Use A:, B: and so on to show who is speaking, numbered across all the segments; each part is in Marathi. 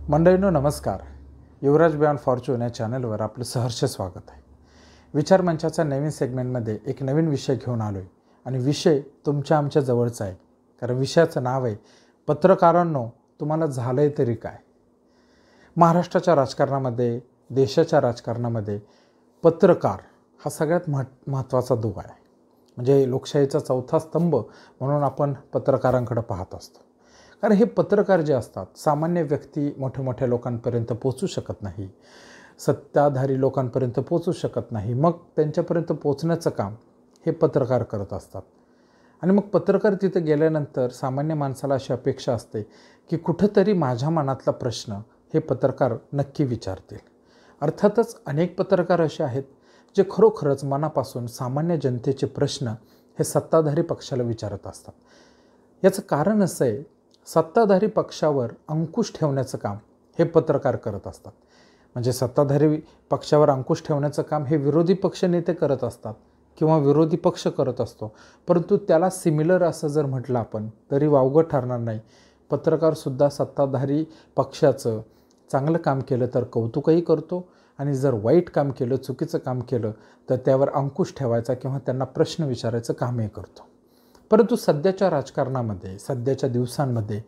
A: मंडळींनो नमस्कार. युवराज बियॉन्ड फॉर्च्यून या चॅनलवर आपलं सहर्ष स्वागत आहे. विचार मंचाच्या नवीन सेगमेंटमध्ये एक नवीन विषय घेऊन आलो आहे आणि विषय तुमच्या आमच्या जवळचा आहे. कारण विषयाचं नाव आहे पत्रकारांनो तुम्हाला झालं आहे तरी काय. महाराष्ट्राच्या राजकारणामध्ये, देशाच्या राजकारणामध्ये पत्रकार हा सगळ्यात महत्त्वाचा दुवा आहे. म्हणजे लोकशाहीचा चौथा स्तंभ म्हणून आपण पत्रकारांकडे पाहत असतो. कारण हे पत्रकार जे असतात सामान्य व्यक्ती मोठ्या मोठ्या लोकांपर्यंत पोचू शकत नाही, सत्ताधारी लोकांपर्यंत पोचू शकत नाही. मग त्यांच्यापर्यंत पोचण्याचं काम हे पत्रकार करत असतात. आणि मग पत्रकार तिथे गेल्यानंतर सामान्य माणसाला अशी अपेक्षा असते की कुठंतरी माझ्या मनातला प्रश्न हे पत्रकार नक्की विचारतील. अर्थातच अनेक पत्रकार असे आहेत जे खरोखरच मनापासून सामान्य जनतेचे प्रश्न हे सत्ताधारी पक्षाला विचारत असतात. याचं कारण असं आहे, सत्ताधारी पक्षावर अंकुश ठेवण्याचं काम हे पत्रकार करत असतात. म्हणजे सत्ताधारी पक्षावर अंकुश ठेवण्याचं काम हे विरोधी पक्ष नेते करत असतात किंवा विरोधी पक्ष करत असतो. परंतु त्याला सिमिलर असं जर म्हटलं आपण तरी वावगं ठरणार नाही. पत्रकारसुद्धा सत्ताधारी पक्षाचं चांगलं काम केलं तर कौतुकही करतो आणि जर वाईट काम केलं, चुकीचं काम केलं तर त्यावर अंकुश ठेवायचा किंवा त्यांना प्रश्न विचारायचं कामही करतो. परंतु सध्याच्या राजकारणामध्ये, सध्याच्या दिवसांमध्ये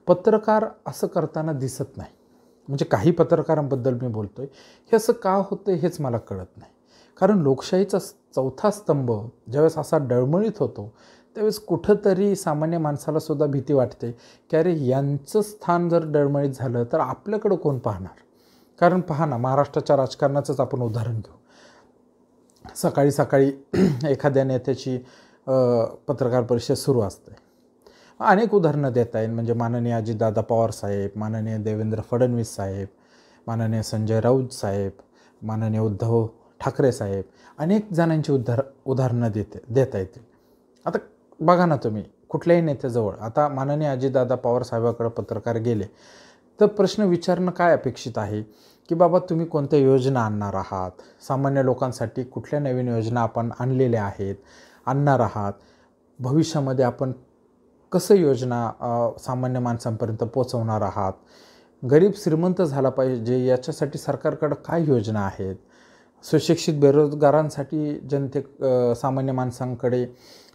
A: पत्रकार असं करताना दिसत नाही. म्हणजे काही पत्रकारांबद्दल मी बोलतो आहे. हे असं का होतं हेच मला कळत नाही. कारण लोकशाहीचा चौथा स्तंभ ज्यावेळेस असा डळमळीत होतो त्यावेळेस कुठंतरी सामान्य माणसालासुद्धा भीती वाटते की अरे यांचं स्थान जर डळमळीत झालं तर आपल्याकडं कोण पाहणार. कारण पहा ना, महाराष्ट्राच्या राजकारणाचंच आपण उदाहरण घेऊ. सकाळी सकाळी एखाद्या नेत्याची पत्रकार परिषद सुरू असते. अनेक उदाहरणं देता येईल. म्हणजे माननीय अजितदादा पवार साहेब, माननीय देवेंद्र फडणवीस साहेब, माननीय संजय राऊत साहेब, माननीय उद्धव ठाकरे साहेब, अनेक जणांची उदाहरणं देता येतील. आता बघा ना तुम्ही कुठल्याही नेत्याजवळ, आता माननीय अजितदादा पवार साहेबाकडे पत्रकार गेले तर प्रश्न विचारणं काय अपेक्षित आहे की बाबा तुम्ही कोणत्या योजना आणणार आहात, सामान्य लोकांसाठी कुठल्या नवीन योजना आपण आणलेल्या आहेत, आणणार आहात, भविष्यामध्ये आपण कसं योजना सामान्य माणसांपर्यंत पोचवणार आहात, गरीब श्रीमंत झाला पाहिजे याच्यासाठी सरकारकडं काय योजना आहेत, सुशिक्षित बेरोजगारांसाठी सामान्य माणसांकडे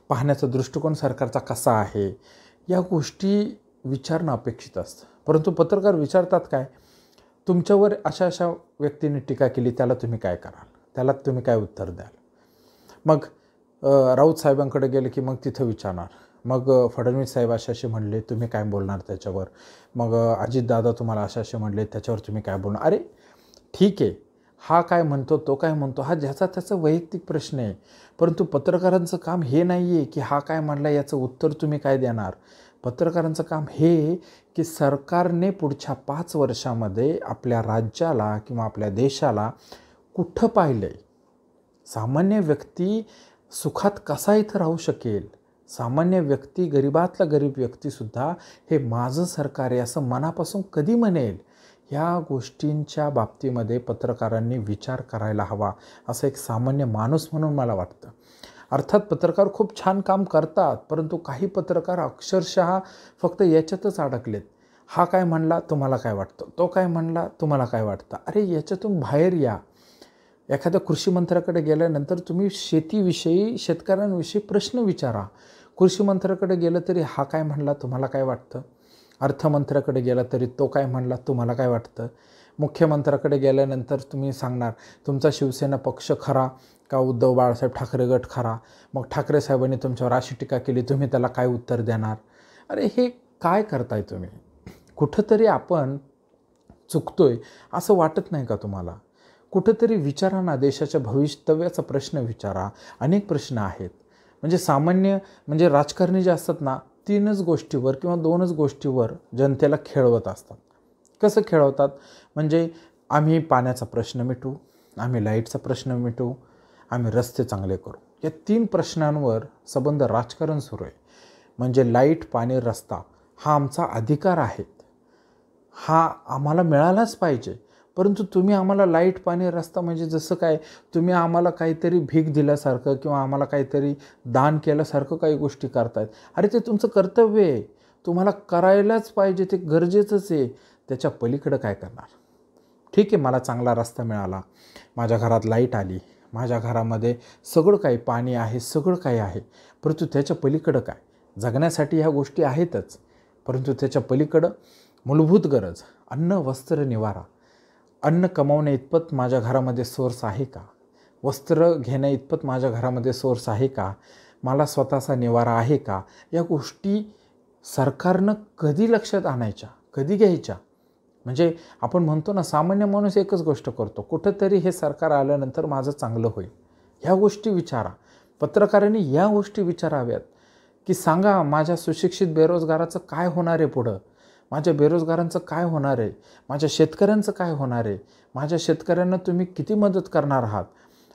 A: पाहण्याचा दृष्टिकोन सरकारचा कसा आहे, या गोष्टी विचारणं अपेक्षित असतं. परंतु पत्रकार विचारतात काय, तुमच्यावर अशा अशा व्यक्तीने टीका केली त्याला तुम्ही काय कराल, त्याला तुम्ही काय उत्तर द्याल. मग राऊत साहेबांकडे गेले की मग तिथं विचारणार, मग फडणवीस साहेब असे म्हणले तुम्ही काय बोलणार त्याच्यावर, मग अजितदादा तुम्हाला असे म्हणले त्याच्यावर तुम्ही काय बोलणार. अरे ठीक आहे, हा काय म्हणतो तो काय म्हणतो हा ज्याचा त्याचा वैयक्तिक प्रश्न आहे. परंतु पत्रकारांचं काम हे नाही आहे की हा काय म्हणला याचं उत्तर तुम्ही काय देणार. पत्रकारांचं काम हे की सरकारने पुढच्या 5 वर्षामध्ये आपल्या राज्याला किंवा आपल्या देशाला कुठं पाहिलं आहे, सामान्य व्यक्ती सुखात कसा इथं राहू शकेल, सामान्य व्यक्ती, गरीबातला गरीब व्यक्तीसुद्धा हे माझं सरकार आहे असं मनापासून कधी म्हणेल, ह्या गोष्टींच्या बाबतीमध्ये पत्रकारांनी विचार करायला हवा असं एक सामान्य माणूस म्हणून मला वाटतं. अर्थात पत्रकार खूप छान काम करतात, परंतु काही पत्रकार अक्षरशः फक्त याच्यातच अडकलेत. हा काय म्हणला तुम्हाला काय वाटतं, तो काय म्हणला तुम्हाला काय वाटतं. अरे याच्यातून बाहेर या. एखाद्या कृषी मंत्र्याकडे गेल्यानंतर तुम्ही शेतीविषयी, शेतकऱ्यांविषयी प्रश्न विचारा. कृषी मंत्र्याकडे गेलं तरी हा काय म्हणला तुम्हाला काय वाटतं, अर्थमंत्र्याकडे गेला तरी तो काय म्हणला तुम्हाला काय वाटतं, मुख्यमंत्र्याकडे गेल्यानंतर तुम्ही सांगणार तुमचा शिवसेना पक्ष खरा का उद्धव बाळासाहेब ठाकरे गट खरा. मग ठाकरे साहेबांनी तुमच्यावर अशी टीका केली तुम्ही त्याला काय उत्तर देणार. अरे हे काय करताय तुम्ही. कुठंतरी आपण चुकतोय असं वाटत नाही का तुम्हाला. कुठंतरी विचारा ना, देशाच्या भवितव्याचा प्रश्न विचारा. अनेक प्रश्न आहेत. म्हणजे सामान्य म्हणजे राजकारणी जे असतात ना 3च गोष्टीवर किंवा 2च गोष्टीवर जनतेला खेळवत असतात. कसं खेळवतात म्हणजे आम्ही पाण्याचा प्रश्न मिटवू, आम्ही लाईटचा प्रश्न मिटवू, आम्ही रस्ते चांगले करू. या 3 प्रश्नांवर संबंध राजकारण सुरू आहे. म्हणजे लाईट, पाणी, रस्ता हा आमचा अधिकार आहे, हा आम्हाला मिळालाच पाहिजे. परंतु तुम्ही आम्हाला लाईट, पाणी, रस्ता म्हणजे जसं काय तुम्ही आम्हाला काहीतरी भीक दिल्यासारखं किंवा आम्हाला काहीतरी दान केल्यासारखं काही गोष्टी करतायत. अरे ते तुमचं कर्तव्य आहे, तुम्हाला करायलाच पाहिजे, ते गरजेचंच आहे. त्याच्या पलीकडं काय करणार? ठीक आहे, मला चांगला रस्ता मिळाला, माझ्या घरात लाईट आली, माझ्या घरामध्ये सगळं काही पाणी आहे, सगळं काही आहे, परंतु त्याच्या पलीकडं काय? जगण्यासाठी ह्या गोष्टी आहेतच, परंतु त्याच्या पलीकडं मूलभूत गरज अन्न, वस्त्र, निवारा. अन्न कमावण्या इतपत माझ्या घरामध्ये सोर्स आहे का? वस्त्र घेण्या इतपत माझ्या घरामध्ये सोर्स आहे का? मला स्वतःचा निवारा आहे का? या गोष्टी सरकारनं कधी लक्षात आणायच्या, कधी घ्यायच्या? म्हणजे आपण म्हणतो ना, सामान्य माणूस एकच गोष्ट करतो, कुठंतरी हे सरकार आल्यानंतर माझं चांगलं होईल. ह्या गोष्टी विचारा. पत्रकारांनी या गोष्टी विचाराव्यात की सांगा, माझ्या सुशिक्षित बेरोजगाराचं काय होणार आहे पुढं? माझ्या बेरोजगारांचं काय होणार आहे? माझ्या शेतकऱ्यांचं काय होणार आहे? माझ्या शेतकऱ्यांना तुम्ही किती मदत करणार आहात?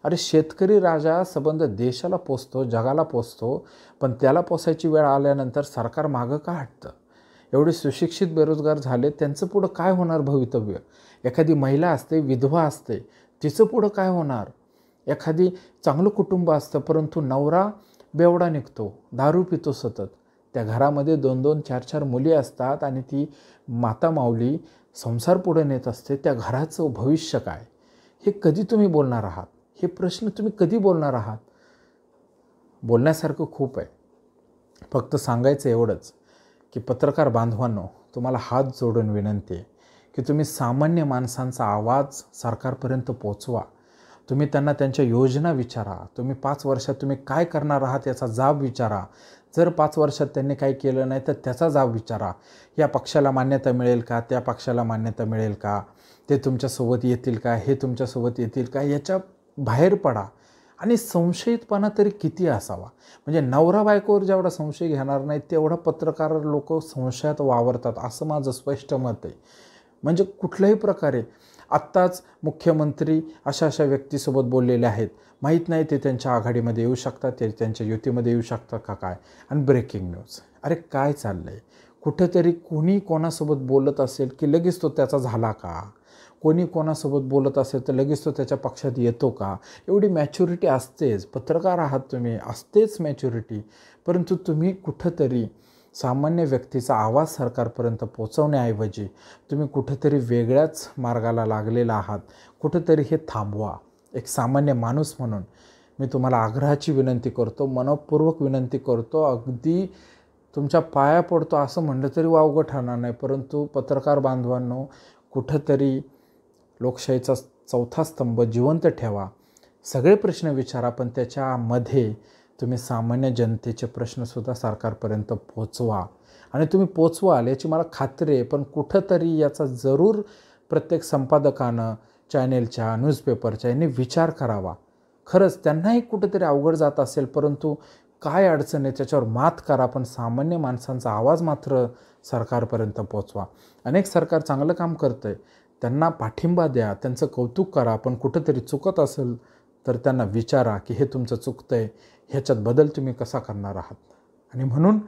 A: अरे, शेतकरी राजा संबंध देशाला पोचतो, जगाला पोचतो, पण त्याला पोचायची वेळ आल्यानंतर सरकार मागं का हटतं? एवढे सुशिक्षित बेरोजगार झाले, त्यांचं पुढं काय होणार भवितव्य? एखादी महिला असते, विधवा असते, तिचं पुढं काय होणार? एखादी चांगलं कुटुंब असतं, परंतु नवरा बेवडा निघतो, दारू पितो सतत, त्या घरामध्ये 2-2, 4-4 मुली असतात आणि ती माता माऊली संसार पुढे नेत असते. त्या घराचं भविष्य काय? हे कधी तुम्ही बोलणार आहात? हे प्रश्न तुम्ही कधी बोलणार आहात? बोलण्यासारखं खूप आहे. फक्त सांगायचं एवढंच की पत्रकार बांधवांनो, तुम्हाला हात जोडून विनंती आहे की तुम्ही सामान्य माणसांचा आवाज सरकारपर्यंत पोचवा. तुम्ही त्यांना त्यांच्या योजना विचारा. तुम्ही 5 वर्षात तुम्ही काय करणार आहात याचा जाब विचारा. जर 5 वर्षात त्यांनी काही केलं नाही तर त्याचा जाब विचारा. या पक्षाला मान्यता मिळेल का? त्या पक्षाला मान्यता मिळेल का? ते तुमच्यासोबत येतील का? हे तुमच्यासोबत येतील का? याच्या बाहेर पडा. आणि संशयितपणा तरी किती असावा? म्हणजे नवरा बायकोवर जेवढा संशय घेणार नाही तेवढा पत्रकार लोक संशयात वावरतात, असं माझं स्पष्ट मत आहे. म्हणजे कुठल्याही प्रकारे आत्ताच मुख्यमंत्री अशा व्यक्तीसोबत बोललेले आहेत, माहीत नाही ते त्यांच्या आघाडीमध्ये येऊ शकतात, ते त्यांच्या युतीमध्ये येऊ शकतात का काय? आणि ब्रेकिंग न्यूज. अरे काय चाललं आहे? कुठंतरी कोणी कोणासोबत बोलत असेल की लगेच तो त्याचा झाला का? कोणी कोणासोबत बोलत असेल तर लगेच तो त्याच्या पक्षात येतो का? एवढी मॅच्युरिटी असतेच, पत्रकार आहात तुम्ही, असतेच मॅच्युरिटी. परंतु तुम्ही कुठंतरी सामान्य व्यक्तीचा आवाज सरकारपर्यंत पोचवण्याऐवजी तुम्ही कुठंतरी वेगळ्याच मार्गाला लागलेला आहात. कुठंतरी हे थांबवा. एक सामान्य माणूस म्हणून मी तुम्हाला आग्रहाची विनंती करतो, मनःपूर्वक विनंती करतो, अगदी तुमच्या पाया पडतो असं म्हणलं तरी वावगं ठरणार नाही. परंतु पत्रकार बांधवांनो, कुठंतरी लोकशाहीचा चौथा स्तंभ जिवंत ठेवा. सगळे प्रश्न विचारा, पण त्याच्यामध्ये तुम्ही सामान्य जनतेचे प्रश्नसुद्धा सरकारपर्यंत पोचवा. आणि तुम्ही पोचवाल याची मला खात्री आहे, पण कुठंतरी याचा जरूर प्रत्येक संपादकानं, चॅनेलच्या, न्यूजपेपरच्या यांनी विचार करावा. खरंच त्यांनाही कुठंतरी अवघड जात असेल, परंतु काय अडचण आहे त्याच्यावर मात करा, पण सामान्य माणसांचा आवाज मात्र सरकारपर्यंत पोचवा. अनेक सरकार चांगलं काम करतं आहे, त्यांना पाठिंबा द्या, त्यांचं कौतुक करा, पण कुठंतरी चुकत असेल तर त्यांना विचारा की हे तुमचं चुकतं आहे, ह्याच्यात बदल तुम्ही कसा करणार आहात. आणि म्हणून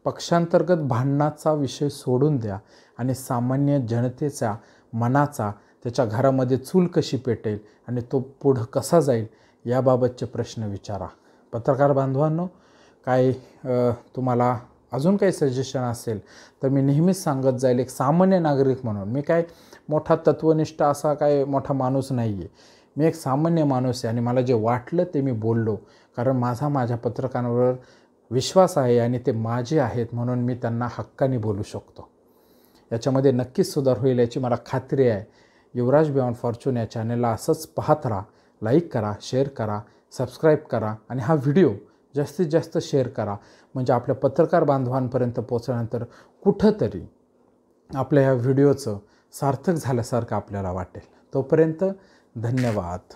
A: पक्षांतर्गत भांडणाचा विषय सोडून द्या आणि सामान्य जनतेच्या मनाचा, त्याच्या घरामध्ये चूल कशी पेटेल आणि तो पुढं कसा जाईल याबाबतचे प्रश्न विचारा. पत्रकार बांधवांनो, काय तुम्हाला अजून काही सजेशन असेल तर मी नेहमीच सांगत जाईल, एक सामान्य नागरिक म्हणून. मी काय मोठा तत्वनिष्ठ असा काय मोठा माणूस नाही आहे, मी एक सामान्य माणूस आहे आणि मला जे वाटलं ते मी बोललो, कारण माझ्या पत्रकारांवर विश्वास आहे आणि ते माझे आहेत, म्हणून मी त्यांना हक्काने बोलू शकतो. याच्यामध्ये नक्कीच सुधार होईल याची मला खात्री आहे. युवराज बियॉन्ड फॉर्च्यून या चॅनलला असंच पाहत राहा. लाईक करा, शेअर करा, सबस्क्राईब करा आणि हा व्हिडिओ जास्तीत जास्त शेअर करा. म्हणजे आपल्या पत्रकार बांधवांपर्यंत पोचल्यानंतर कुठंतरी आपल्या ह्या व्हिडिओचं सार्थक झाल्यासारखं आपल्याला वाटेल. तोपर्यंत धन्यवाद.